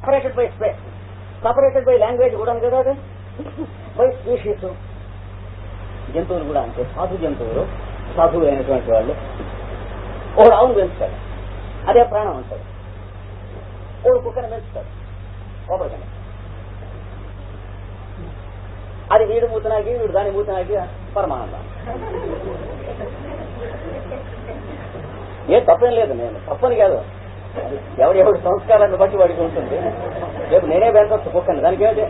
Separated by space, separated by language కూడా కదా, అది బై స్పీషీస్. జంతువులు కూడా అంతే, సాధు జంతువులు, సాధువు అయినటువంటి వాళ్ళు ఒకడు ఆవును పెంచుతాడు, అదే ప్రాణం అంటాడు. ఒకడు కుక్కను పెంచుతాడు ఒకరికని, అది వీడు మూతనాకి వీడు దాని మూతనాకి పరమానందం. ఏం తప్పేం లేదు, నేను తప్పని కాదు, ఎవడి సంస్కారాన్ని బట్టి వాడికి ఉంటుంది. రేపు నేనే పెంచవచ్చు కుక్కని, దానికి ఏమిటి.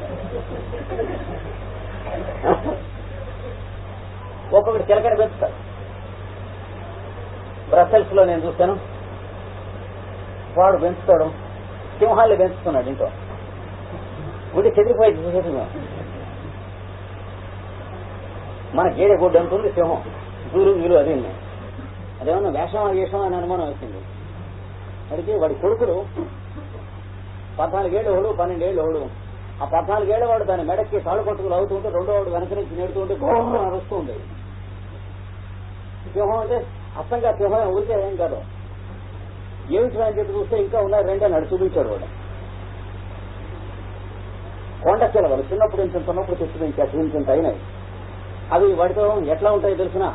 ఒక్కొక్కటి చిలకని పెంచుతాడు. బ్రసెల్స్ లో నేను చూస్తాను, వాడు పెంచుతాడు సింహాన్ని పెంచుతున్నాడు ఇంట్లో. గుడి చెదిరిపోయింది చూసేది. మన గేడె గుడ్డ ఉంటుంది, సింహం దూరు వీరు అది. అదేమన్నా వేషమా అని అనుమానం వచ్చింది వాడికి. వాడి కొడుకుడు 14 ఏళ్ళు ఒకడు, 12 ఏళ్ళు ఒకడు. ఆ 14 ఏళ్ళ వాడు దాని మెడకి తాళ్ళు కొట్టుకులు అవుతుంటే రెండో వాడు వెనక నుంచి నేడుతూ ఉంటే గోహం అరుస్తూ ఉండేది. సింహం అంటే అర్థంగా సింహం ఊరికే ఏం కాదు. ఏమిటి అని చెప్పి చూస్తే ఇంకా ఉన్నాయి 2 అని చూపించాడు వాడు. కొండ చిలవలు చిన్నప్పుడు ఇంత చిన్నప్పుడు తెచ్చి అయినాయి. అవి వాటితో ఎట్లా ఉంటాయో తెలిసిన,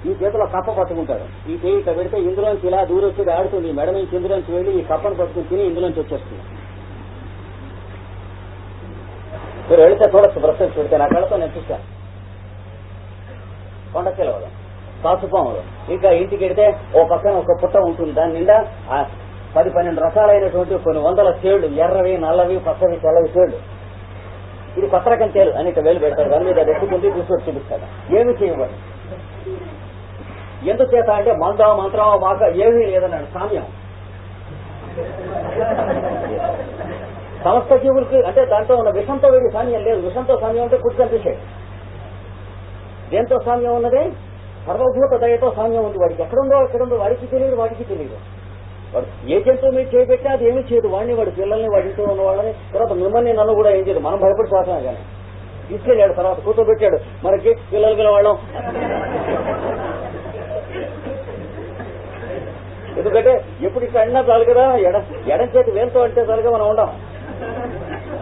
ఈ చేతిలో కప్ప పట్టుకుంటాడు, ఈ చేయి ఇట్లా పెడితే ఇందులోంచి ఇలా దూరం వచ్చి ఆడుతుంది, మెడ నుంచి ఇందులోంచి వెళ్ళి ఈ కప్పను పట్టుకుని తిని ఇందులోంచి వచ్చేస్తుంది. మీరు వెళితే చూడొచ్చు, బ్రషెస్ పెడితే నా కళ్ళతో నేను చూశాను. కొండ చిలవలు, సాసుపాములు. ఇంకా ఇంటికి వెడితే ఓ పక్కన ఒక పుట్ట ఉంటుంది, దాని నిండా 10-12 రకాలైనటువంటి కొన్ని వందల తేళ్లు, ఎర్రవి నల్లవి పచ్చవి తెల్లవి తేళ్లు. ఇది కొత్త రకం తేలు అని ఇట్లా వేలు పెడతాడు, దాని మీద ఎత్తుకుంటే తీసుకొచ్చి చూపిస్తాడు. ఏమి చేయబడి ఎందుచేత అంటే మంత్రం మాక ఏమీ లేదన్నాడు సామ్యం. సమస్త జీవులకి అంటే దాంట్లో ఉన్న విషంతో వీడి సామ్యం లేదు. విషంతో సామ్యం అంటే కుర్చీ కనిపించాడు. దేంతో సామ్యం ఉన్నది? సర్వభూత దయతో సామ్యం ఉంది. వాడికి ఎక్కడుందో వాడికి తెలియదు. వాడు ఏ జంతువు మీరు చేయబెట్టినా అది ఏమీ చేయదు. వాడిని, వాడి పిల్లల్ని, వాడి ఇంట్లో ఉన్న వాళ్ళని, తర్వాత మిమ్మల్ని నన్ను కూడా ఏం చేయదు. మనం భయపడిపోతామే కానీ తీసుకెళ్ళాడు. తర్వాత కూర్చోబెట్టాడు. మనకి పిల్లలు పిల్లవాళ్ళం. ఎందుకంటే ఎప్పుడు ఇక్కడ అన్నా చాలు కదా, ఎడం చేతి వేలుతో అంటే చాలుగా మనం ఉండం.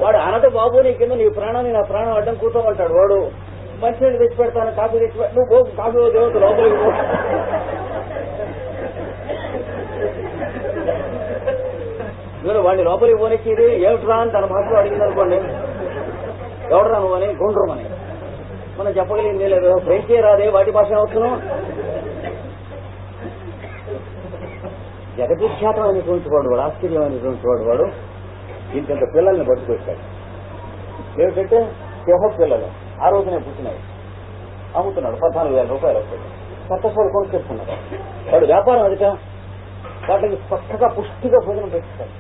వాడు అనట బాబు నీ కింద నీ ప్రాణాన్ని నా ప్రాణం అడ్డం కూర్చోమంటాడు. వాడు మంచినీళ్ళు తెచ్చి పెడతాను, కాఫీ తెచ్చి నువ్వు కాఫీ దేవత లోపలికి పో. మీరు వాడిని లోపలికి పోనెక్కిది ఏమిట్రా అని తన భాషలో అడిగింది అనుకోండి, ఎవడరా నువ్వు అని, గుండ్రమని. మనం చెప్పగలిగిందే లేదు. ఫ్రెంచే రాదే, వాటి భాష అవసరం. జగద్విఖ్యాతమైనటువంటి వాడు, ఆశ్చర్యమైనటువంటి వాడు ఇంత పిల్లల్ని పట్టుకొచ్చాడు. ఏమిటంటే సింహ పిల్లలు ఆ రోజునే పుట్టినాయి, అమ్ముతున్నాడు. 14,000 రూపాయలు వస్తాయి. సత్తస్వాడు కొనుక్కొస్తున్నాడు. వాడు వ్యాపారం అదిట. వాటికి స్పష్టంగా పుష్టిగా భోజనం పెట్టిస్తాడు.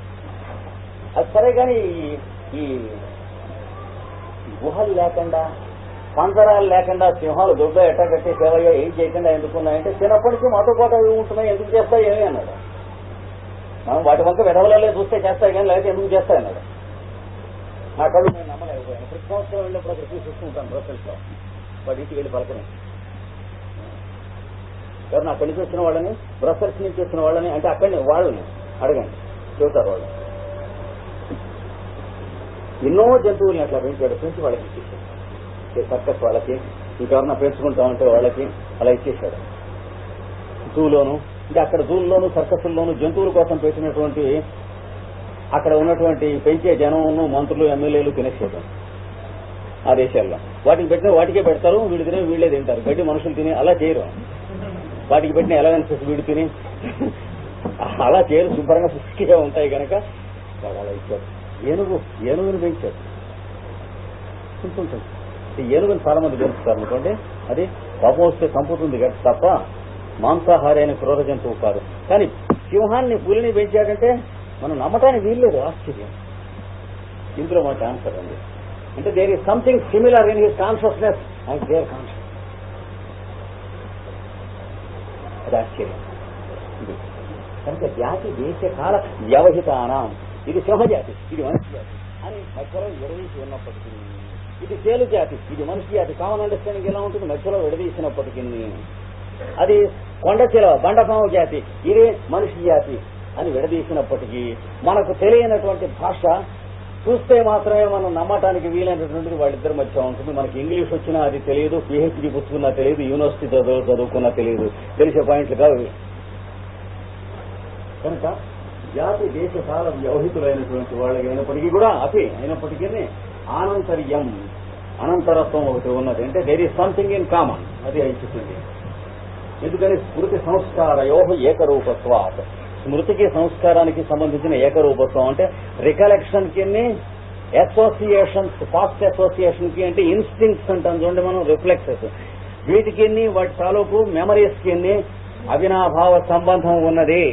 అది సరే కానీ ఈ గుహలు లేకుండా, పంజరాలు లేకుండా సింహాలు దొడ్డ ఎట్టా కట్టి సేవయ్యా ఏం చేయకుండా ఎందుకున్నాయంటే చిన్నప్పటి నుంచి మాతో పాటు అవి ఉంటున్నాయి, ఎందుకు చేస్తాయి ఏమి అన్నాడు. మనం వాటి వంక వెదవలే చూస్తే చేస్తాయి కానీ లేకపోతే ఎందుకు చేస్తాయన్నాడు. నా కళ్ళు నేను నమ్మలేకపోయాను. ప్రతి సంవత్సరం వెళ్ళినప్పుడు అక్కడ చూసుకుంటాను బ్రసెల్స్ లో. వాడి ఇంటికి వెళ్ళి పలకని ఎవరు నా కలిసి వచ్చిన వాళ్ళని, బ్రసెల్స్ నుంచి వచ్చిన వాళ్ళని, అంటే అక్కడిని వాళ్ళని అడగండి, చెబుతారు వాళ్ళు. ఎన్నో జంతువుల్ని అట్లా పెంచి వాళ్ళకి ఇచ్చేసాడు. సర్కస్ వాళ్ళకి, ఇంకెవరన్నా పెంచుకుంటామంటే వాళ్ళకి అలా ఇచ్చేశాడు. జూలోను, అంటే అక్కడ జూల్లోను సర్కస్లోను జంతువుల కోసం పెట్టినటువంటి అక్కడ ఉన్నటువంటి పెంచే జనమును మంత్రులు, ఎమ్మెల్యేలు తినేసేయడం ఆ దేశాల్లో. వాటికి పెట్టిన వాటికే పెడతారు, వీళ్ళు తినే వీళ్ళే తింటారు. గడ్డి మనుషులు తిని అలా చేయరు. వాటికి పెట్టిన ఎలవెన్సెస్ వీడు తిని అలా చేయరు. శుభ్రంగా పుష్టిగా ఉంటాయి కనుక వాడు అలా ఇచ్చారు. ఏనుగుని పెంచారు. ఉంటుంది. ఏనుగుని చాలా మంది పెంచుతారు అనుకోండి, అది పాపం వస్తే చంపుతుంది తప్ప మాంసాహారి అయిన క్రూర జంతువు కాదు. కానీ సింహాన్ని, పులిని పెంచాడంటే మనం నమ్మటానికి వీల్లేదు. ఆశ్చర్యం. ఇందులో మనకి ఆన్సర్ ఉంది. అంటే there is something similar in his consciousness and their conscious. అది ఆశ్చర్యం. కనుక జాతి దేశ కాల వ్యవహితానం. ఇది సింహజాతి, ఇది మనిషి జాతి అని మధ్యలో విడదీసి ఉన్నప్పటికీ, ఇది తేలు జాతి, ఇది మనిషి జాతి. కామన్ అండర్స్టాండింగ్ ఎలా ఉంటుంది? మధ్యలో విడదీసినప్పటికీ, అది కొండ చిలవ బండపాము జాతి, ఇది మనిషి జాతి. అని విడదీసినప్పటికీ మనకు తెలియనటువంటి భాష చూస్తే మాత్రమే మనం నమ్మటానికి వీలైనటువంటిది వాళ్ళిద్దరి మధ్య ఉంటుంది. మనకి ఇంగ్లీష్ వచ్చినా అది తెలియదు, పిహెచ్డీ పుచ్చుకున్నా తెలియదు, యూనివర్సిటీ చదువుకున్నా తెలియదు, తెలిసే పాయింట్లు కావు. కనుక జాతి దేశ కాల వ్యవహితులైనటువంటి వాళ్ళకి అయినప్పటికీ ఆనంతర్యం, అనంతరత్వం ఒకటి ఉన్నది. అంటే there is something in common, అది అయిపోతుంది. ఎందుకని స్మృతి సంస్కారయో ఏకరూపత్వాత్, స్మృతికి సంస్కారానికి సంబంధించిన ఏకరూపత్వం అంటే రికలెక్షన్ కి అసోసియేషన్స్, ఫాస్ట్ అసోసియేషన్ కి అంటే ఇన్స్టింక్ట్స్ అంటాం చూడండి మనం, రిఫ్లెక్సెస్, వీటికి వాటి తాలూకు మెమరీస్ కి అవినాభావ సంబంధం ఉన్నది.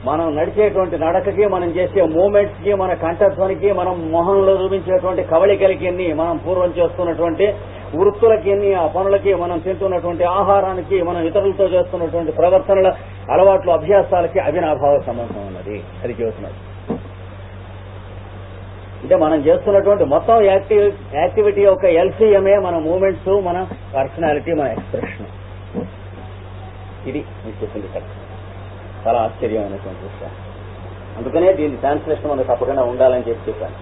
మనం నడిచేటువంటి నడకకి, మనం చేసే మూమెంట్స్ కి, మన కంఠధ్వనికి, మనం మొహంలో చూపించేటువంటి కవళికలకి, మనం పూర్వం చేస్తున్నటువంటి వృత్తులకి, ఆ పనులకి, మనం తింటున్నటువంటి ఆహారానికి, మనం ఇతరులతో చేస్తున్నటువంటి ప్రవర్తనల అలవాట్లు, అభ్యాసాలకి అవినాభావ సంబంధం ఉన్నది. అది చెబుతున్నది. అంటే మనం చేస్తున్నటువంటి మొత్తం యాక్టివిటీ యొక్క ఎల్సీఎంఏ మన మూమెంట్స్, మన పర్సనాలిటీ, మన ఎక్స్ప్రెషన్. ఇది మీకు చెప్పింది కదా, చాలా ఆశ్చర్యమైనటువంటి విషయం. అందుకనే దీని ట్రాన్స్లేషన్ మనకు తప్పకుండా ఉండాలని చెప్పాను.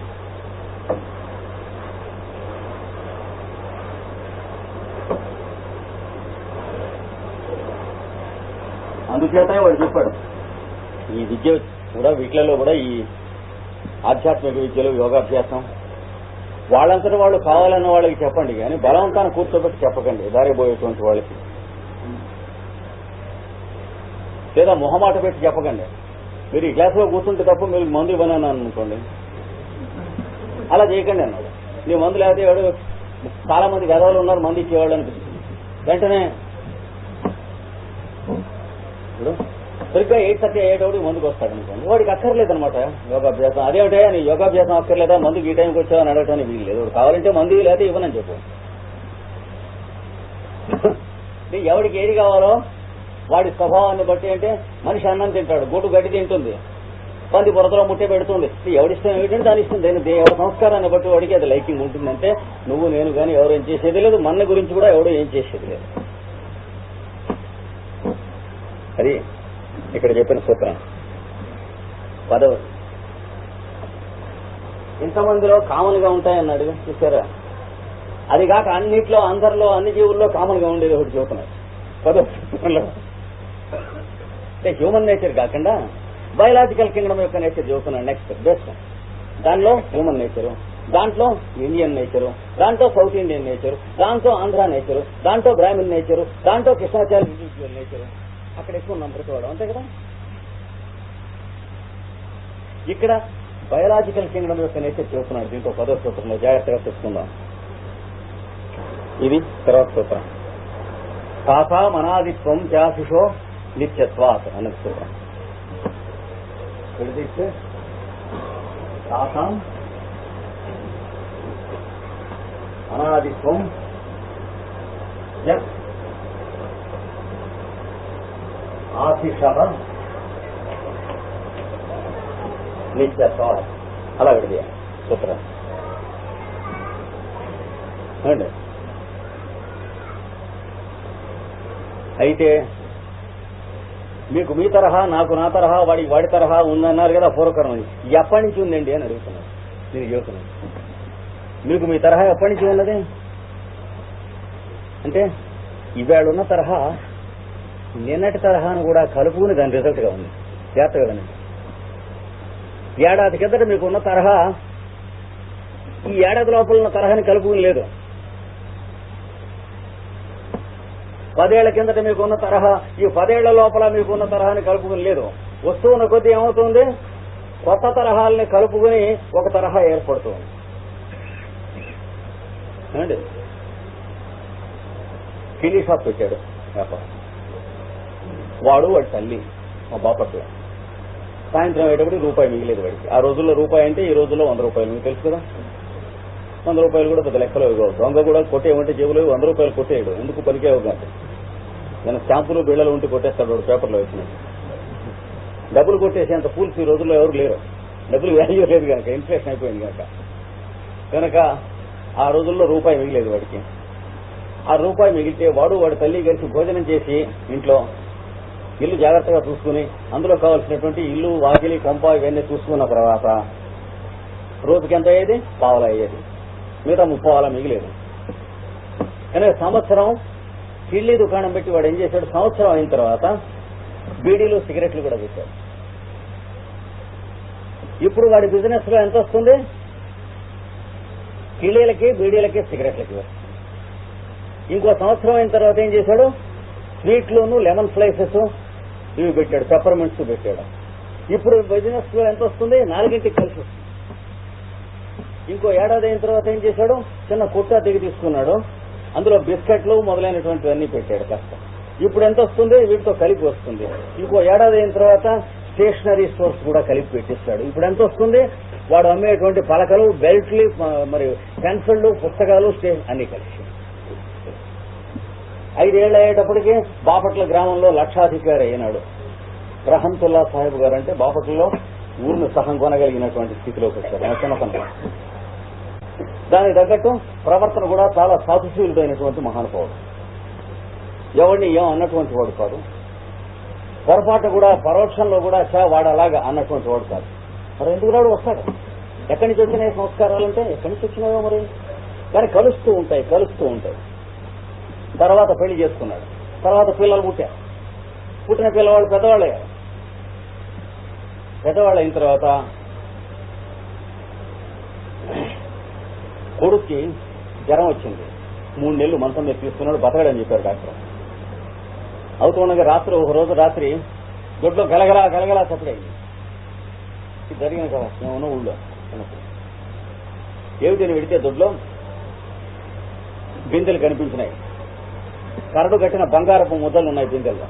అందుచేతనే వాడు చెప్పాడు, ఈ విద్య కూడా వీటిలలో కూడా ఈ ఆధ్యాత్మిక విద్యలు, యోగాభ్యాసం వాళ్ళంతటి వాళ్ళు కావాలన్న వాళ్ళకి చెప్పండి, కానీ బలవంతాన్ని కూర్చోబెట్టి చెప్పకండి దారిపోయేటువంటి వాళ్ళకి, లేదా మొహమాట పెట్టి చెప్పకండి. మీరు ఈ క్లాసులో కూర్చుంటే తప్ప మీరు మందు ఇవ్వనని అనుకోండి, అలా చేయకండి అన్నాడు. నీ మందు లేకపోతే వాడు చాలా మంది గదవలు ఉన్నారు మంది ఇచ్చేవాళ్ళు అనిపిస్తుంది. వెంటనే ఇప్పుడు సరిగ్గా 8:30 అయ్యేటప్పుడు మందుకు వస్తాడు అనుకోండి, వాడికి అక్కర్లేదనమాట యోగాభ్యాసం. అదేమిటా నీ యోగాభ్యాసం అక్కర్లేదా, మందుకి ఈ టైంకి వచ్చావని అడగటానికి వీలు లేదు. కావాలంటే మందు లేకపోతే ఇవ్వనని చెప్పు. ఎవడికి ఏది కావాలో వాడి స్వభావాన్ని బట్టి, అంటే మనిషి అన్నం తింటాడు, గొడ్డు గడ్డి తింటుంది, పంది పొరతలో ముట్టే పెడుతుంది. ఎవడిష్టం ఏమిటంటే దాని ఇష్టం. ఎవరి సంస్కారాన్ని బట్టి వాడికి అది లైకింగ్ ఉంటుందంటే నువ్వు నేను కానీ ఎవరు ఏం చేసేది లేదు, మన గురించి కూడా ఎవడో ఏం చేసేది లేదు. అది ఇక్కడ చెప్పిన సూత్రం. 10వ, ఇంతమందిలో కామన్ గా ఉంటాయన్నాడు చూసారా. అది కాక అన్నిట్లో, అందరిలో, అన్ని జీవుల్లో కామన్ గా ఉండేది ఒకటి చెబుతున్నాడు 10వ సూత్రంలో. అంటే హ్యూమన్ నేచర్ కాకుండా బయలాజికల్ కింగ్డమ్ యొక్క నేచర్ చెబుతున్నాడు. నెక్స్ట్ బెస్ట్ దానిలో హ్యూమన్ నేచరు, దాంట్లో ఇండియన్ నేచరు, దాంట్లో సౌత్ ఇండియన్ నేచరు, దాంట్లో ఆంధ్ర నేచరు, దాంట్లో బ్రాహ్మణ్ నేచరు, దాంట్లో కృష్ణాచార్య ఇండివిజువల్ నేచరు. అక్కడ ఎక్కువ నంబరుకోవడం అంతే కదా. ఇక్కడ బయలాజికల్ కింగ్డమ్ యొక్క నేచర్ చెబుతున్నాడు దీంట్లో 10వ సూత్రంలో. జాగ్రత్తగా చెప్పుకుందాం. ఇది తర్వాత సూత్రం. తాసా మనాదిత్వం చాశిషో నిత్యత్వాత్ అన్నది సూత్రం. విడదీస్తే తాసాం అనాదిత్వం ఆశిష నిత్యత్వాత్, అలా విడదీయాలి సూత్రం. అండి అయితే మీకు మీ తరహా, నాకు నా తరహా, వాడి తరహా ఉందన్నారు కదా పూర్వకరం. ఎప్పటి నుంచి ఉందండి అని అడుగుతున్నాను. నేను చెబుతున్నాను, మీకు మీ తరహా ఎప్పటి నుంచి ఉన్నది అంటే ఇవాళ ఉన్న తరహా నిన్నటి తరహాను కూడా కలుపుకుని దాని రిజల్ట్ గా ఉంది. జాగ్రత్తగా వినండి. ఏడాది కిందట మీకున్న తరహా ఈ ఏడాది లోపల ఉన్న తరహాని కలుపుకుని లేదు. 10 ఏళ్ల కిందట మీకున్న తరహా ఈ 10 ఏళ్ల లోపల మీకున్న తరహాని కలుపుకుని లేదు. వస్తువున్న కొద్దీ ఏమవుతుంది, కొత్త తరహాలని కలుపుకుని ఒక తరహా ఏర్పడుతుంది. అండి కిల్లీ షాప్ పెట్టాడు వ్యాపారం. వాడి తల్లి మా బాపట్ల సాయంత్రం అయ్యేటప్పుడు రూపాయి మిగిలేదు వాడికి. ఆ రోజుల్లో రూపాయి అంటే ఈ రోజుల్లో 100 రూపాయలు, మీకు తెలుసు కదా. 100 రూపాయలు కూడా పెద్ద లెక్కలో ఇవ్వవు. దొంగ కూడా కొట్టేయమంటే జేబులో 100 రూపాయలు కొట్టేయడు. ఎందుకు పనికే ఇవ్వకంటే నేను స్టాంపులు బిళ్ళలు ఉంటే కొట్టేస్తాడు వాడు పేపర్లో వచ్చినట్టు. డబ్బులు కొట్టేసేంత ఫూల్స్ ఈ రోజుల్లో ఎవరు లేరు. డబ్బులు వాల్యూ లేదు కనుక, ఇన్ఫ్లేషన్ అయిపోయింది కనుక ఆ రోజుల్లో రూపాయి మిగిలేదు వాడికి. ఆ రూపాయి మిగిలితే వాడి తల్లి కలిసి భోజనం చేసి ఇంట్లో ఇల్లు జాగ్రత్తగా చూసుకుని అందులో కావాల్సినటువంటి ఇల్లు వాకిలి కొంప ఇవన్నీ చూసుకున్న తర్వాత రోజుకి ఎంత అయ్యేది? పావలా అయ్యేది. మిగతా 30 మిగిలేదు. కానీ సంవత్సరం కిళ్ళీ దుకాణం పెట్టి వాడు ఏం చేశాడు? సంవత్సరం అయిన తర్వాత బీడీలు సిగరెట్లు కూడా పెట్టాడు. ఇప్పుడు వాడి బిజినెస్ లో ఎంత వస్తుంది? కిళ్ళీలకి బీడీలకి సిగరెట్లకి వస్తుంది. ఇంకో సంవత్సరం అయిన తర్వాత ఏం చేశాడు? స్వీట్లోను లెమన్ స్లైసెస్ ఇవి పెట్టాడు, పెప్పర్మెంట్స్ పెట్టాడు. ఇప్పుడు బిజినెస్ లో ఎంత వస్తుంది? 4ంటికి కలిసి వస్తుంది. ఇంకో ఏడాది అయిన తర్వాత ఏం చేశాడు? చిన్న కుట్టా దిగి తీసుకున్నాడు, అందులో బిస్కెట్లు మొదలైనటువంటివన్నీ పెట్టాడు కాస్త. ఇప్పుడు ఎంత వస్తుంది? వీటితో కలిపి వస్తుంది. ఇంకో ఏడాది అయిన తర్వాత స్టేషనరీ స్టోర్స్ కూడా కలిపి పెట్టిస్తాడు. ఇప్పుడు ఎంత వస్తుంది? వాడు అమ్మేటువంటి పలకలు, బెల్ట్లు, మరి పెన్సిళ్లు, పుస్తకాలు, అన్ని కలిసి 5 ఏళ్ళు అయ్యేటప్పటికి బాపట్ల గ్రామంలో లక్షాధికారి అయినాడు. రహంతుల్లా సాహెబ్ గారు అంటే బాపట్లలో ఊరిని సహం కొనగలిగినటువంటి స్థితిలోకి వచ్చారు చిన్నతనంలో. దానికి తగ్గట్టు ప్రవర్తన కూడా చాలా సాధుశీలుడైనటువంటి మహానుభావుడు. ఎవరిని ఏం అన్నటువంటి వాడు కాదు. పొరపాటు కూడా పరోక్షంలో కూడా వాడు అలాగా అన్నటువంటి వాడు కాదు. మరి ఎందుకు రాడు? వస్తాడు. ఎక్కడి నుంచి వచ్చినాయి సంస్కారాలంటే ఎక్కడి నుంచి వచ్చినాయో మరి, కానీ కలుస్తూ ఉంటాయి. తర్వాత పెళ్లి చేసుకున్నాడు. తర్వాత పిల్లలు పుట్టారు. పుట్టిన పిల్లవాళ్ళు పెద్దవాళ్ళు అయిన తర్వాత కొడుక్కి జ్వరం వచ్చింది. 3 నెలలు మంచం మీద తీసుకున్నాడు, బతకడని చెప్పారు డాక్టర్. అవుతుండగా ఒక రోజు రాత్రి దొడ్లో గలగలా చప్పుడైంది. ఇది జరిగిన కదా ఏమన్నా ఊళ్ళో. ఏమిటని వెడితే దొడ్లో బిందెలు కనిపించినాయి. కరడు కట్టిన బంగారపు ముద్దలు ఉన్నాయి బిందెల్లో.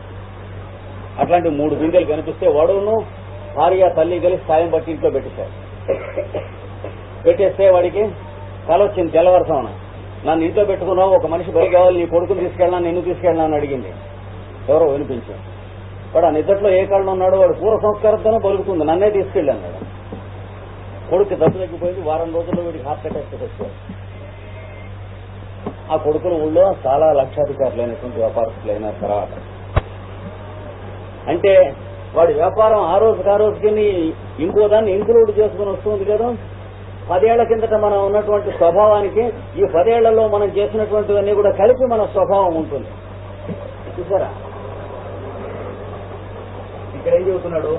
అట్లాంటి 3 బిందెలు కనిపిస్తే వాడును భార్య తల్లి కలిసి సాయం బట్టి ఇంట్లో పెట్టేస్తే వాడికి కల వచ్చింది. తెల్లవారుసాన నన్ను ఇంట్లో పెట్టుకున్నావు, ఒక మనిషి బలి కావాలి, నీ కొడుకుని తీసుకెళ్ళినా నిన్ను తీసుకెళ్ళినా అని అడిగింది. ఎవరో వినిపించాడు. వాడు ఆ నిద్రలో ఏ కాళ్ళు ఉన్నాడు? వాడు పూర్వ సంస్కారంతోనే బలుకుతుంది, నన్నే తీసుకెళ్ళి అన్నాడు. కొడుకు దెబ్బ తగ్గిపోయింది. వారం రోజుల్లో వీడికి హార్ట్ అటాక్ వచ్చాడు. ఆ కొడుకుల ఊళ్ళో చాలా లక్షాధికారులైనటువంటి వ్యాపారస్తులు అయిన తర్వాత అంటే వాడి వ్యాపారం ఆ రోజుకి ఇంకో దాన్ని ఇంక్లూడ్ చేసుకుని వస్తుంది కదా. 10 ఏళ్ల కిందట మనం ఉన్నటువంటి స్వభావానికి ఈ 10 ఏళ్లలో మనం చేసినటువంటివన్నీ కూడా కలిపి మన స్వభావం ఉంటుంది. చూసారా ఇక్కడ ఏం చెబుతున్నాడు?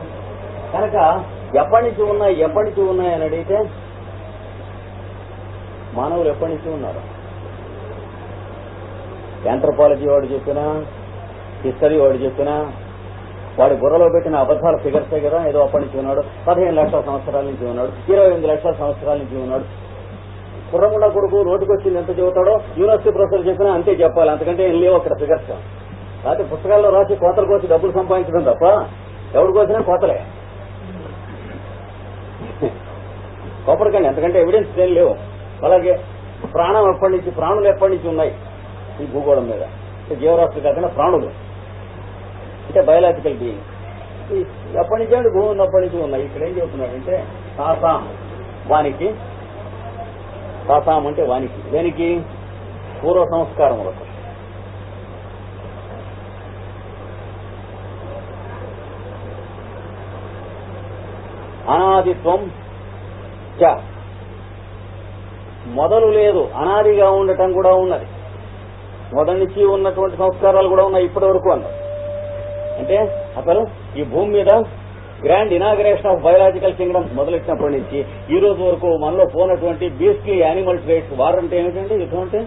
కనుక ఎప్పటి నుంచి ఉన్నాయి అని అడిగితే మానవులు ఎప్పటి నుంచి ఉన్నారు? యాంథ్రోపాలజీ వాడు చెప్పినా, హిస్టరీ వాడు చెప్పినా, వాడి బుర్రలో పెట్టిన అబద్ధాల ఫిగర్సే కదా. ఏదో అప్పటి నుంచి ఉన్నాడు. 15 లక్షల సంవత్సరాల నుంచి ఉన్నాడు, 28 లక్షల సంవత్సరాల నుంచి ఉన్నాడు. కుర్రముండ కొడుకు నోటికి వచ్చింది ఎంత చెబుతాడో యూనివర్సిటీ ప్రొఫెసర్ చెప్పినా అంతే చెప్పాలి. అంతకంటే ఏం లేవు అక్కడ ఫిగర్స్. కాకపోతే పుస్తకాల్లో రాసి కోతలు కోసి డబ్బులు సంపాదించడం తప్ప ఎవడు కోసినా కోతలే. కోపడకండి, అంతకంటే ఎవిడెన్స్ ఏం లేవు. అలాగే ప్రాణులు ఎప్పటి నుంచి ఉన్నాయి ఈ భూగోళం మీద? జీవరాశులు కాకుండా ప్రాణులు అంటే బయోలాజికల్ బీయింగ్స్ ఎప్పటి నుంచి అంటే భూమి ఉన్నప్పటి నుంచి ఉన్నాయి. ఇక్కడ ఏం చెబుతున్నాడంటే తాసాం అంటే వానికి, దేనికి? పూర్వ సంస్కారములకు. అనాదిత్వం చ, మొదలు లేదు, అనాదిగా ఉండటం కూడా ఉన్నది. మొదటి నుంచి ఉన్నటువంటి సంస్కారాలు కూడా ఉన్నాయి ఇప్పటి వరకు అన్నారు. అంటే అసలు ఈ భూమి మీద grand inauguration of biological kingdom మొదలెట్టినప్పటి నుంచి ఈ రోజు వరకు మనలో పోనటువంటి బీస్ట్లీ యానిమల్ ట్రేట్స్. వార్ అంటే ఏమిటండి? యుద్ధం అంటే,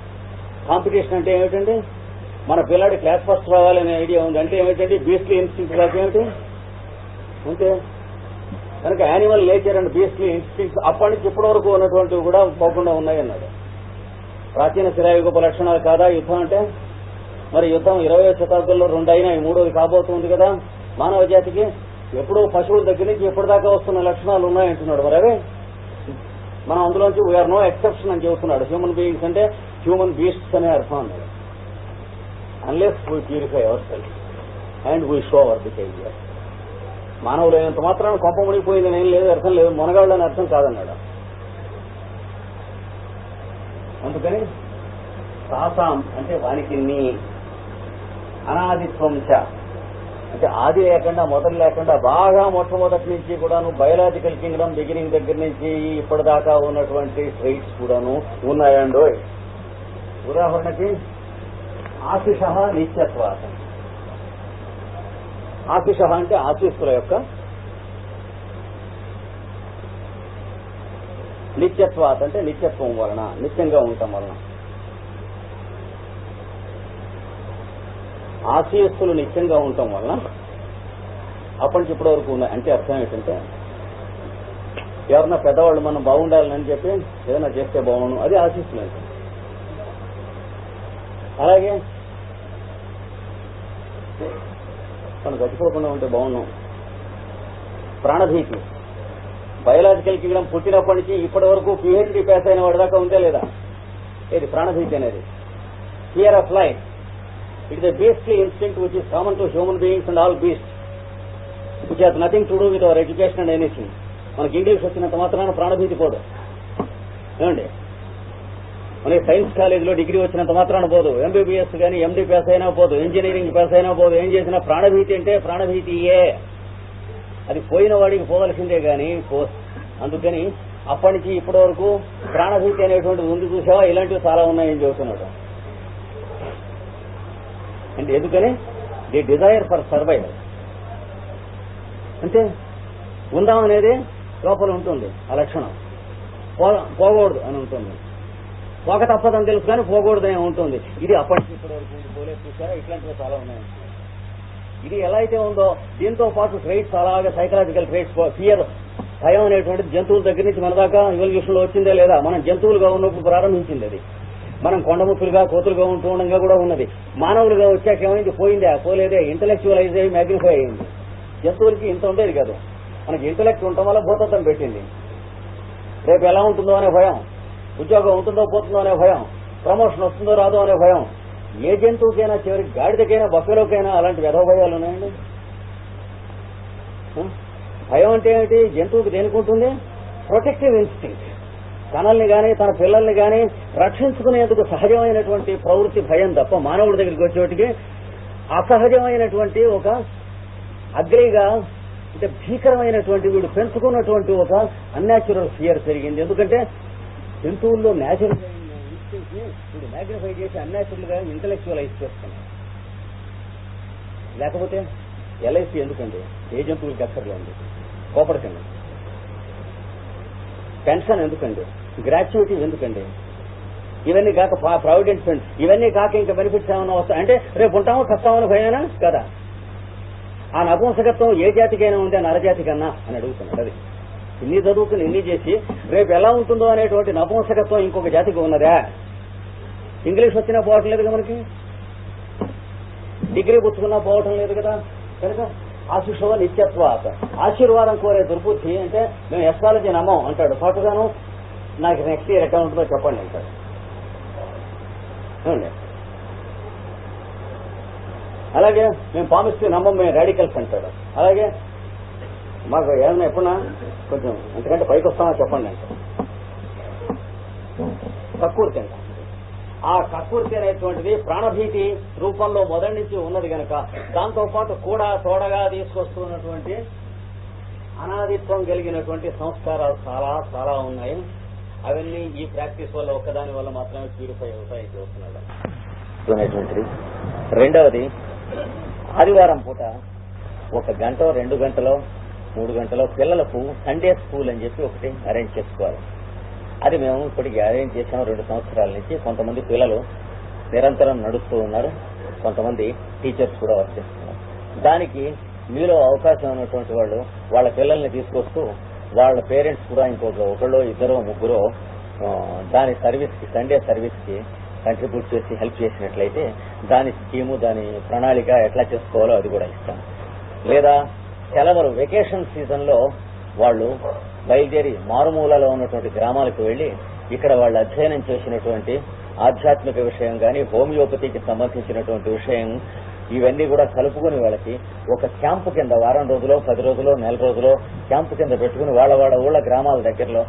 కాంపిటీషన్ అంటే ఏమిటండి? మన పిల్లాడి క్లాస్ ఫస్ట్ రావాలనే ఐడియా ఉంది అంటే ఏమిటండి? బీస్ట్లీ ఇన్స్టింక్ట్స్ దాకా ఏమిటి అంతే. కనుక animal nature and beastly instincts అప్పటి నుంచి ఇప్పటి వరకు ఉన్నటువంటివి కూడా పోకుండా ఉన్నాయన్నాడు. ప్రాచీన శిలాయుగపు లక్షణాలు కాదా యుద్ధం అంటే? మరి యుద్ధం 20వ శతాబ్దంలో 2 అయినాయి, 3వది కాబోతుంది కదా. మానవ జాతికి ఎప్పుడో పశువుల దగ్గర నుంచి ఎప్పటిదాకా వస్తున్న లక్షణాలు ఉన్నాయంటున్నాడు. మరి అవే మనం అందులోంచి వీఆర్ నో ఎక్సెప్షన్ అని చెబుతున్నాడు. హ్యూమన్ బీయింగ్స్ అంటే హ్యూమన్ బీస్ట్స్ అనే అర్థం అన్నాడు. Unless we purify our self and we show our behaviour. మానవులు అయినంత మాత్రాన కొంప మునిగిపోయిందని ఏం లేదు, అర్థం లేదు. మునగాళ్ళు అని అర్థం కాదన్నాడు. అందుకని తాసాం అంటే వానికి నీ, అనాదిత్వం చ అంటే ఆది లేకుండా మొదలు లేకుండా బాగా మొట్టమొదటి నుంచి కూడాను బయలాజికల్ కింగ్డమ్ బిగినింగ్ దగ్గర నుంచి ఇప్పటిదాకా ఉన్నటువంటి ట్రైట్స్ కూడాను ఉన్నాయండో. ఉదాహరణకి ఆశిష నిత్యత్వాత. ఆశిష అంటే ఆశీస్సుల యొక్క నిత్యత్వాత అంటే నిత్యత్వం వలన, నిత్యంగా ఉండటం వలన. ఆశీస్సులు నిత్యంగా ఉండటం వలన అప్పటి నుంచి ఇప్పటి వరకు ఉన్నాయి. అంటే అర్థం ఏంటంటే ఎవరన్నా పెద్దవాళ్ళు మనం బాగుండాలని చెప్పి ఏదైనా చేస్తే బాగుండు, అది ఆశీస్సులు అంటే. అలాగే మనం చచ్చిపోకుండా ఉంటే బాగున్నాం. ప్రాణభీతి. బయలాజికల్ కింగ్డమ్ పుట్టినప్పటి నుంచి ఇప్పటి వరకు PhD పాస్ అయిన వాడి దాకా ఉందే లేదా? ఏది ప్రాణభీతి అనేది? Fear of life. It is a beastly instinct which is common to human beings and all beasts, which has nothing to do with our education and anything. మనకి ఇంగ్లీష్ వచ్చినంత మాత్రాన ప్రాణభీతి పోదు ఏమండి. మనకి సైన్స్ కాలేజీలో డిగ్రీ వచ్చినంత మాత్రాన పోదు, MBBS కానీ MD పాస్ అయినా పోదు, ఇంజనీరింగ్ పాస్ అయినా పోదు. ఏం చేసినా ప్రాణభీతి అంటే ప్రాణభీతియే. అది పోయిన వాడికి పోవలసిందే గాని అందుకని అప్పటి నుంచి ఇప్పటి వరకు ప్రాణభీతి అనేటువంటిది ఉంది. చూసావా, ఇలాంటివి చాలా ఉన్నాయని చెబుతున్నాడు. అంటే ఎందుకని ది డిజైర్ ఫర్ సర్వైవల్. అంటే ఉందాం అనేది లోపల ఉంటుంది, ఆ లక్షణం. పోకూడదు అని ఉంటుంది. పోక తప్పదని తెలుసు కానీ పోకూడదని ఉంటుంది. ఇది అప్పటి నుంచి ఇప్పటి వరకు పోలేదు. చూసారా, ఇట్లాంటివి చాలా ఉన్నాయి. ఇది ఎలా అయితే ఉందో దీంతో పాటు ట్రైట్స్, అలాగే సైకలాజికల్ ట్రైట్స్. ఫియర్, భయం అనేటువంటిది జంతువుల దగ్గర నుంచి మన దాకా ఎవల్యూషన్ లో వచ్చిందే లేదా? మనం జంతువులుగా ఉన్నప్పుడు ప్రారంభించింది అది. మనం కొండముక్కులుగా కోతులుగా ఉంటూ ఉండగా కూడా ఉన్నది. మానవులుగా వచ్చాక ఏమైంది? పోయిందా? పోలేదే. ఇంటలెక్చువలైజ్ అయ్యి మ్యాగ్నిఫై అయింది. జంతువులకి ఇంత ఉండేది కాదు. మనకి ఇంటలెక్ట్ ఉండటం వల్ల భూతత్వం పెట్టింది. రేపు ఎలా ఉంటుందో అనే భయం, ఉద్యోగం ఉంటుందో పోతుందో అనే భయం, ప్రమోషన్ వస్తుందో రాదో అనే భయం. ఏ జంతువుకైనా, చివరికి గాడిదకైనా బఫెలోకైనా అలాంటి వ్యధ భయాలు ఉన్నాయండి. భయం అంటే ఏమిటి? జంతువుకి దేనికి ఉంటుంది? Protective instinct. తనల్ని గాని తన పిల్లల్ని గాని రక్షించుకునేందుకు సహజమైనటువంటి ప్రవృత్తి భయం తప్ప, మానవుడి దగ్గరికి వచ్చేటికి అసహజమైనటువంటి ఒక అగ్రేగా అంటే భీకరమైనటువంటి వీడు పెంచుకున్నటువంటి ఒక అన్యాచురల్ ఫియర్ పెరిగింది. ఎందుకంటే జంతువుల్లో న్యాచురల్ ఇన్స్టింక్ట్ ని వీడు మ్యాగ్నిఫై చేసి అన్యాచురల్ గా ఇంటలెక్చువలైజ్ చేస్తున్నాడు. లేకపోతే LIC ఎందుకండి? ఏ జంతువులకి అక్కర్లేదు. కోపడకండి. పెన్షన్ ఎందుకండి? గ్రాట్యుటీ ఎందుకండి? ఇవన్నీ కాక ప్రావిడెంట్ ఫండ్, ఇవన్నీ కాక ఇంకా బెనిఫిట్స్ ఏమైనా వస్తాయి అంటే రేపు ఉంటామో కష్టామని భయమేనా కదా? ఆ నపుంసకత్వం ఏ జాతికైనా ఉంటే నరజాతి కన్నా అని అడుగుతున్నాడు. అది ఇన్ని చదువుకుని ఇన్ని చేసి రేపు ఎలా ఉంటుందో అనేటువంటి నపుంసకత్వం ఇంకొక జాతికి ఉన్నదా? ఇంగ్లీష్ వచ్చినా పోవటం లేదు కదా, మనకి డిగ్రీ పుచ్చుకున్నా పోవటం లేదు కదా. కనుక ఆశిషో నిత్యత్వాత. ఆశీర్వాదం కోరే దుర్బుద్ధి. అంటే మేము ఎస్ట్రాలజీ నమ్మం అంటాడు. పాటుగాను నాకు నెక్స్ట్ ఇయర్ ఎట్లా ఉంటుందో చెప్పండి అంటాడు. అలాగే మేము పామిస్ట్రీ నమ్మం, మేము రాడికల్స్ అంటాడు. అలాగే మాకు ఏమైనా ఎప్పుడన్నా కొంచెం ఎందుకంటే పైకి వస్తామో చెప్పండి అంటాడు. కక్కుర్తి అంట. ఆ కక్కుర్తి అనేటువంటిది ప్రాణభీతి రూపంలో మొదటి నుంచి ఉన్నది కనుక దాంతో పాటు కూడా తోడగా తీసుకొస్తున్నటువంటి అనాదిత్వం కలిగినటువంటి సంస్కారాలు చాలా చాలా ఉన్నాయి. అవన్నీ ఈ ప్రాక్టీస్ వల్ల ఒక్కదాని వల్ల మాత్రమే ప్యూరిఫై అవుతాయి చూస్తున్నాడు. రెండవది, ఆదివారం పూట 1 గంట 2 గంటలో 3 గంటలో పిల్లలకు సండే స్కూల్ అని చెప్పి ఒకటి అరేంజ్ చేసుకోవాలి. అది మేము ఇప్పటికి అరేంజ్ చేసాము 2 సంవత్సరాల నుంచి. కొంతమంది పిల్లలు నిరంతరం నడుస్తూ ఉన్నారు, కొంతమంది టీచర్స్ కూడా వర్క్ చేస్తున్నారు. దానికి మీలో అవకాశం ఉన్నటువంటి వాళ్ళు వాళ్ళ పిల్లల్ని తీసుకొస్తూ వాళ్ళ పేరెంట్స్ కూడా ఒకళ్ళు 2 3 దాని సర్వీస్ కి, సండే సర్వీస్ కి కంట్రిబ్యూట్ చేసి హెల్ప్ చేసినట్లయితే దాని స్కీము, దాని ప్రణాళిక ఎట్లా చేసుకోవాలో అది కూడా ఇస్తాం. లేదా సెలవులు వెకేషన్ సీజన్ లో వాళ్ళు బయలుదేరి మారుమూలలో ఉన్నటువంటి గ్రామాలకు వెళ్లి ఇక్కడ వాళ్ళు అధ్యయనం చేసినటువంటి ఆధ్యాత్మిక విషయం కానీ హోమియోపతికి సంబంధించినటువంటి విషయం ఇవన్నీ కూడా కలుపుకుని వాళ్ళకి ఒక క్యాంపు కింద వారం రోజులో 10 రోజులో నెల రోజులో క్యాంపు కింద పెట్టుకుని వాళ్ళ ఊళ్ళ గ్రామాల దగ్గరలో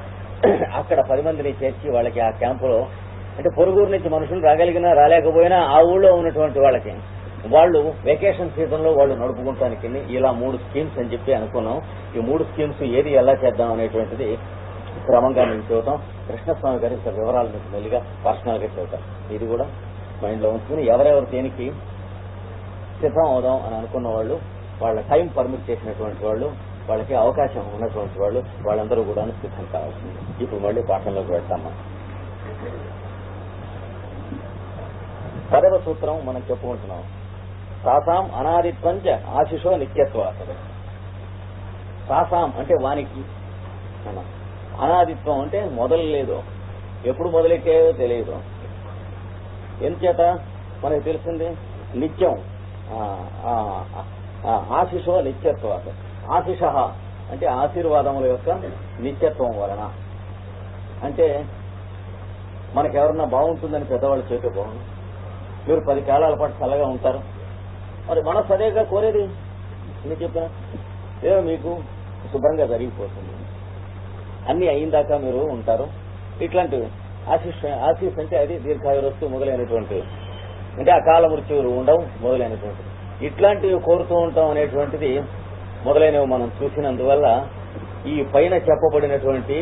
అక్కడ 10 మందిని చేర్చి వాళ్ళకి ఆ క్యాంపులో అంటే పొరుగురు నుంచి మనుషులు రాగలిగినా రాలేకపోయినా ఆ ఊళ్ళో ఉన్నటువంటి వాళ్ళకి వాళ్ళు వెకేషన్ సీజన్ లో వాళ్ళు నడుపుకుంటానికి ఇలా 3 స్కీమ్స్ అని చెప్పి అనుకున్నాం. ఈ 3 స్కీమ్స్ ఏది ఎలా చేద్దాం అనేటువంటిది క్రమంగా మేము చెబుతాం. కృష్ణస్వామి గారి వివరాలు మీకు మెల్లిగా పర్సనల్ గా చెబుతాం. ఇది కూడా మైండ్ లో ఉంచుకుని ఎవరెవరు దేనికి సిద్ధం అవుదాం అని అనుకున్న వాళ్ళు, వాళ్ళ టైం పర్మిట్ చేసినటువంటి వాళ్ళు, వాళ్ళకి అవకాశం ఉన్నటువంటి వాళ్ళు, వాళ్ళందరూ కూడా సిద్ధం కావాల్సింది. ఇప్పుడు మళ్ళీ పాఠంలోకి వెళ్తామా. 10వ సూత్రం మనం చెప్పుకుంటున్నాం. సాసాం అనాదిత్వంచ ఆశిషో నిత్యత్వాస. సాసాం అంటే వానికి, అనాదిత్వం అంటే మొదలు లేదు, ఎప్పుడు మొదలెట్టాయో తెలియదు. ఎంచేత మనకు తెలిసింది నిత్యం. ఆశిషో నిత్యత్వాస. ఆశిష అంటే ఆశీర్వాదముల యొక్క నిత్యత్వం వలన. అంటే మనకెవరన్నా బాగుంటుందని పెద్దవాళ్ళు చేతే బాగుంది, మీరు 10 కాలాల పాటు చల్లగా ఉంటారు, మరి మనసు అదేగా కోరేది. నేను చెప్పిన ఏదో మీకు శుభ్రంగా జరిగిపోతుంది, అన్ని అయిందాకా మీరు ఉంటారు. ఇట్లాంటివి ఆశీస్ అంటే అది దీర్ఘాయురస్తు మొదలైనటువంటి, అంటే అకాల మృత్యువులు ఉండవు మొదలైనటువంటి ఇట్లాంటివి కోరుతూ ఉంటాం అనేటువంటిది మొదలైనవి మనం చూసినందువల్ల ఈ పైన చెప్పబడినటువంటి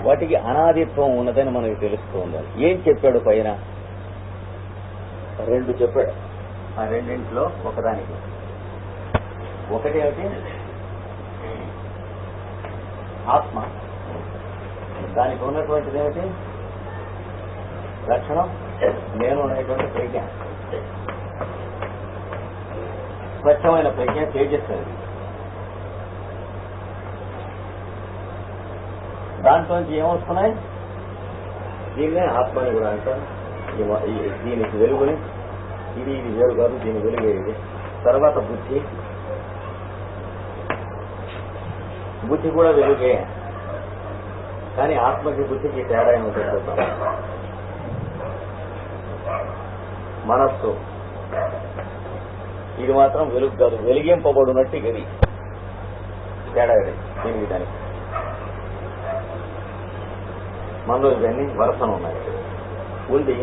వాటికి అనాదిత్వం ఉన్నదని మనకు తెలుస్తూ ఉండాలి. ఏం చెప్పాడు పైన? 2 చెప్పాడు. ఆ రెండింటిలో ఒకదానికి ఒకటి ఏమిటి? ఆత్మ. దానికి ఉన్నటువంటిది ఏమిటి? లక్షణం నేను అనేటువంటి ప్రజ్ఞ, స్వచ్ఛమైన ప్రజ్ఞ, తేజస్సు. దాంట్లోంచి ఏమొస్తున్నాయి? దీన్నే ఆత్మని కూడా అంటారు. దీనికి వెలుగుని, ఇది వేరు కాదు, దీని వెలుగే ఇది. తర్వాత బుద్ధి కూడా వెలుగే, కానీ ఆత్మకి బుద్ధికి తేడా ఏమో చూద్దాం. మనస్సు ఇది మాత్రం వెలుగు కాదు, వెలిగింపబడినట్టు ఇది తేడా. దీనికి దానికి మనలో ఇవన్నీ వరసను ఉన్నాయి ఉంది.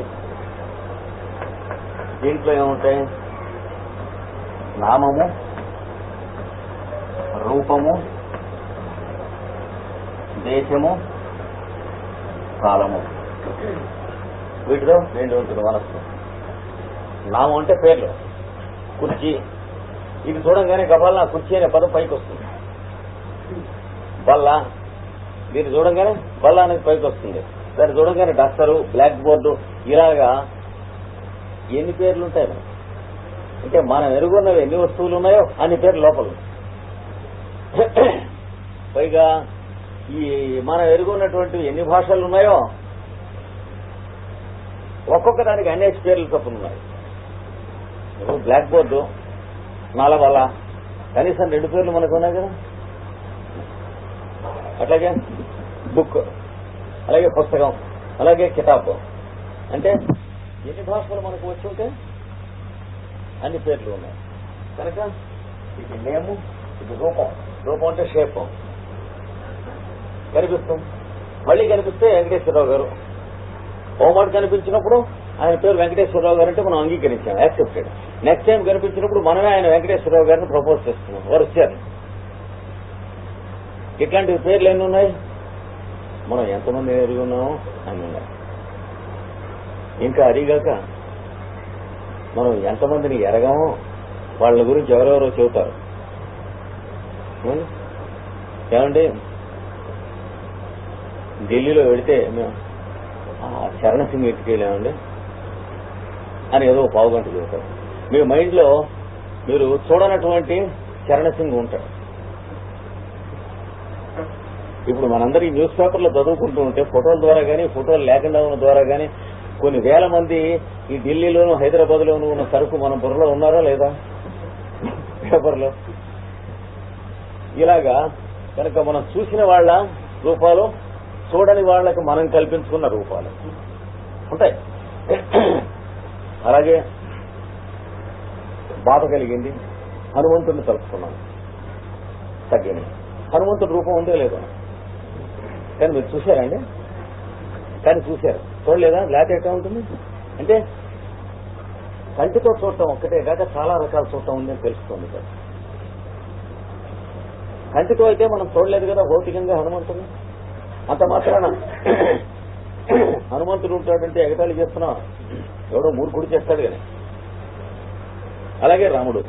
దీంట్లో ఏముంటాయి? నామము, రూపము, దేశము, కాలము. వీటిలో 2 ఉంటుంది మనస్సు. నామం అంటే పేర్లు. కుర్చీ, ఇది చూడంగానే గబాల కుర్చీ అనే పదం పైకి వస్తుంది. బల్ల, దీన్ని చూడంగానే బల్ల అనేది పైకి వస్తుంది. దాన్ని చూడంగానే డస్టరు, బ్లాక్ బోర్డు, ఇలాగా ఎన్ని పేర్లు ఉంటాయి మనకి. అంటే మనం ఎరుగున్నవి ఎన్ని వస్తువులు ఉన్నాయో అన్ని పేర్లు లోపల. పైగా ఈ మనం ఎరుగున్నటువంటి ఎన్ని భాషలు ఉన్నాయో ఒక్కొక్క దానికి అనేక పేర్లు తప్పులు ఉన్నాయి. బ్లాక్ బోర్డు, నలబల, కనీసం 2 పేర్లు మనకు ఉన్నాయి కదా. అట్లాగే బుక్, అలాగే పుస్తకం, అలాగే కితాబ్. అంటే ఎన్ని భాషలు మనకు వచ్చి ఉంటే అన్ని పేర్లు ఉన్నాయి కనుక ఇది నేము, ఇది రూపం. రూపం అంటే షేప్ కనిపిస్తుంది. మళ్ళీ కనిపిస్తే వెంకటేశ్వరరావు గారు. హోంవర్క్ కనిపించినప్పుడు ఆయన పేరు వెంకటేశ్వరరావు గారు అంటే మనం అంగీకరించాం, యాక్సెప్టెడ్. నెక్స్ట్ టైం కనిపించినప్పుడు మనమే ఆయన వెంకటేశ్వరరావు గారిని ప్రపోజ్ చేస్తున్నాం, వారు వచ్చారు. ఇట్లాంటి పేర్లు ఎన్ని ఉన్నాయి? మనం ఎంతమంది ఎరుగున్నామో అన్ని ఉన్నాయి. ఇంకా అడిగాక మనం ఎంతమందిని ఎరగామో వాళ్ళ గురించి ఎవరెవరో చెబుతారు. ఏమంటే ఢిల్లీలో వెళితే మేము చరణ సింగ్ ఇంటికి వెళ్ళామండి అని ఏదో 1/2 గంట చెబుతారు. మీ మైండ్ లో మీరు చూడనటువంటి చరణ సింగ్ ఉంటాడు. ఇప్పుడు మనందరూ ఈ న్యూస్ పేపర్లో చదువుకుంటూ ఉంటే ఫోటోల ద్వారా కానీ, ఫోటోలు లేకుండా ఉన్న ద్వారా కానీ కొన్ని వేల మంది ఈ ఢిల్లీలోను, హైదరాబాద్ లోను ఉన్న సరుకు మన బుర్రలో ఉన్నారా లేదా పేపర్లో? ఇలాగా కనుక మనం చూసిన వాళ్ళ రూపాలు, చూడని వాళ్లకు మనం కల్పించుకున్న రూపాలు ఉంటాయి. అలాగే బాధ కలిగింది, హనుమంతుడిని తలుపుకున్నాను, తగ్గింది. హనుమంతుడి రూపం ఉందో లేదో కానీ మీరు చూశారండి? కానీ చూశారు, చూడలేదా? లేకపోతే ఎట్లా ఉంటుంది అంటే కంటితో చూడటం ఒక్కటే కాక చాలా రకాల చూడటం ఉందని తెలుస్తుంది కదా. కంటితో అయితే మనం చూడలేదు కదా భౌతికంగా హనుమంతుని. అంత మాత్రాన హనుమంతుడు ఉంటాడంటే ఎగతాళి చేస్తున్నా ఎవడో మూర్ఖుడు చేస్తాడు కానీ. అలాగే రాముడు